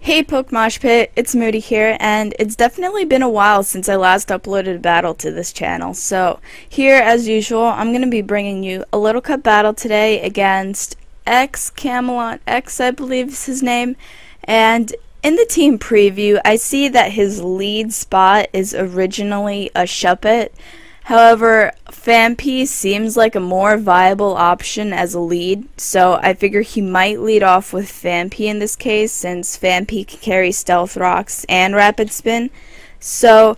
Hey PokeMoshPit, it's Moody here, and it's definitely been a while since I last uploaded a battle to this channel. So here, as usual, I'm going to be bringing you a Little Cup battle today against KameloxYx, I believe is his name. And in the team preview, I see that his lead spot is originally a Shuppet. However, Phanpy seems like a more viable option as a lead, so I figure he might lead off with Phanpy in this case, since Phanpy can carry Stealth Rocks and Rapid Spin. So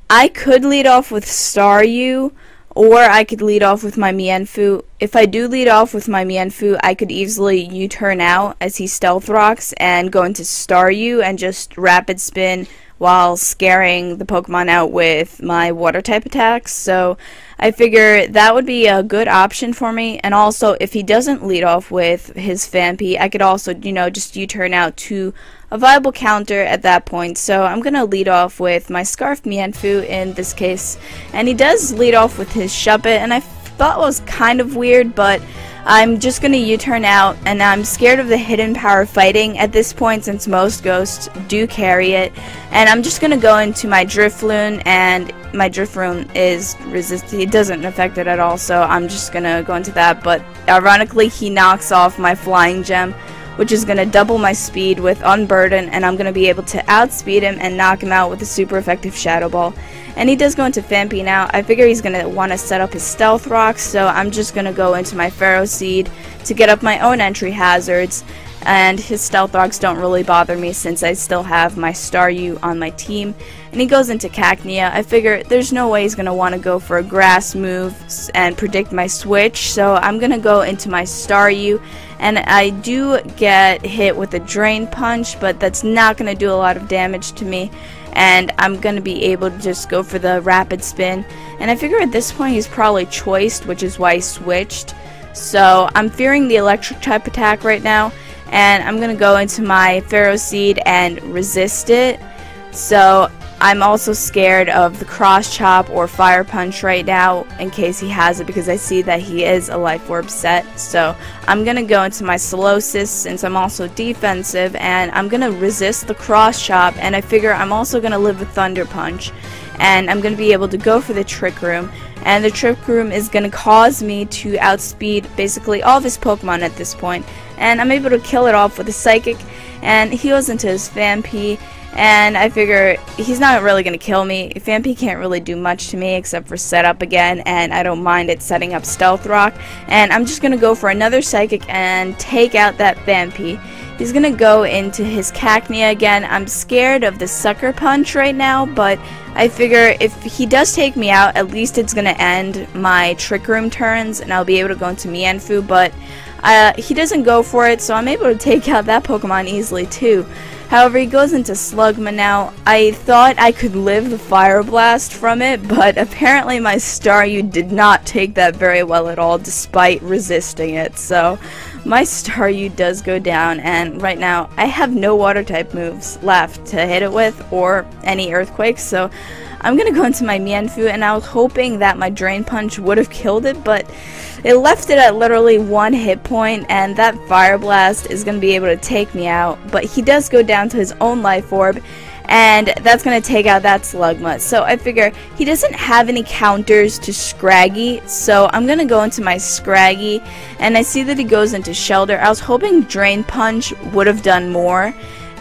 I could lead off with Staryu, or I could lead off with my Mienfoo. If I do lead off with my Mienfoo, I could easily U-turn out as he Stealth Rocks and go into Staryu and just Rapid Spin while scaring the Pokemon out with my water type attacks. So I figure that would be a good option for me. And also, if he doesn't lead off with his Phanpy, I could also, just U-turn out to a viable counter at that point. So I'm going to lead off with my Scarf Mienfoo in this case. And he does lead off with his Shuppet, and I thought it was kind of weird, but I'm just going to U-turn out, and I'm scared of the hidden power fighting at this point since most ghosts do carry it. And I'm just going to go into my Drifloon, and my Drifloon is resisted. It doesn't affect it at all, so I'm just going to go into that. But ironically, he knocks off my Flying Gem, which is going to double my speed with Unburden, and I'm going to be able to outspeed him and knock him out with a super effective Shadow Ball. And he does go into Phanpy now. I figure he's going to want to set up his Stealth Rocks, so I'm just going to go into my Pharaoh Seed to get up my own entry hazards. And his Stealth Rocks don't really bother me since I still have my Staryu on my team. And he goes into Cacnea. I figure there's no way he's going to want to go for a grass move and predict my switch, so I'm going to go into my Staryu. And I do get hit with a Drain Punch, but that's not going to do a lot of damage to me. And I'm going to be able to just go for the Rapid Spin. And I figure at this point he's probably choiced, which is why he switched. So I'm fearing the Electric type attack right now. And I'm going to go into my Pharaoh Seed and resist it. So I'm also scared of the Cross Chop or Fire Punch right now in case he has it, because I see that he is a Life Orb set. So I'm going to go into my Solosis since I'm also defensive, and I'm going to resist the Cross Chop, and I figure I'm also going to live with Thunder Punch. And I'm going to be able to go for the Trick Room, and the Trick Room is going to cause me to outspeed basically all of his Pokemon at this point. And I'm able to kill it off with a Psychic, and he goes into his Phanpy. And I figure he's not really going to kill me. Phanpy can't really do much to me except for set up again, and I don't mind it setting up Stealth Rock. And I'm just going to go for another Psychic and take out that Phanpy. He's going to go into his Cacnea again. I'm scared of the Sucker Punch right now, but I figure if he does take me out, at least it's going to end my Trick Room turns, and I'll be able to go into Mienfoo, but he doesn't go for it, so I'm able to take out that Pokemon easily too. However, he goes into Slugma now. I thought I could live the Fire Blast from it, but apparently my Staryu did not take that very well at all despite resisting it. So my Staryu does go down, and right now I have no water type moves left to hit it with or any earthquakes, so I'm going to go into my Mienfoo, and I was hoping that my Drain Punch would have killed it, but it left it at literally 1 hit point, and that Fire Blast is going to be able to take me out. But he does go down to his own Life Orb, and that's going to take out that Slugma. So I figure he doesn't have any counters to Scraggy, so I'm going to go into my Scraggy, and I see that he goes into Shelter. I was hoping Drain Punch would have done more,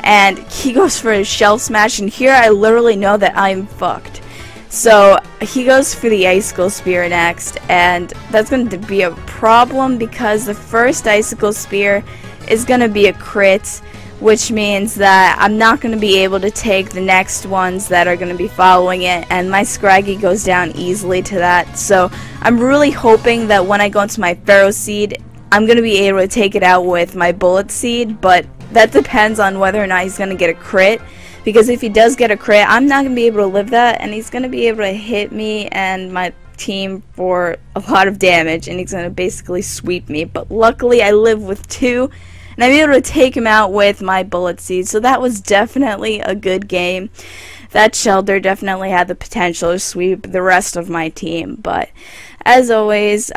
and he goes for a Shell Smash, and here I literally know that I'm fucked. So he goes for the Icicle Spear next, and that's going to be a problem because the first Icicle Spear is going to be a crit, which means that I'm not going to be able to take the next ones that are going to be following it, and my Scraggy goes down easily to that. So I'm really hoping that when I go into my Pharaoh Seed, I'm going to be able to take it out with my Bullet Seed, but that depends on whether or not he's going to get a crit. Because if he does get a crit, I'm not going to be able to live that, and he's going to be able to hit me and my team for a lot of damage, and he's going to basically sweep me. But luckily, I live with 2, and I'm able to take him out with my Bullet Seed, so that was definitely a good game. That Shelter definitely had the potential to sweep the rest of my team, but as always,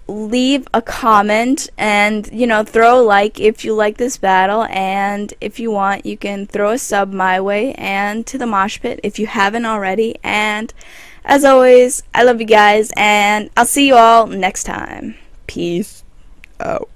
leave a comment and, you know, throw a like if you like this battle, and if you want you can throw a sub my way and to the Mosh Pit if you haven't already. And as always, I love you guys, and I'll see you all next time. Peace out.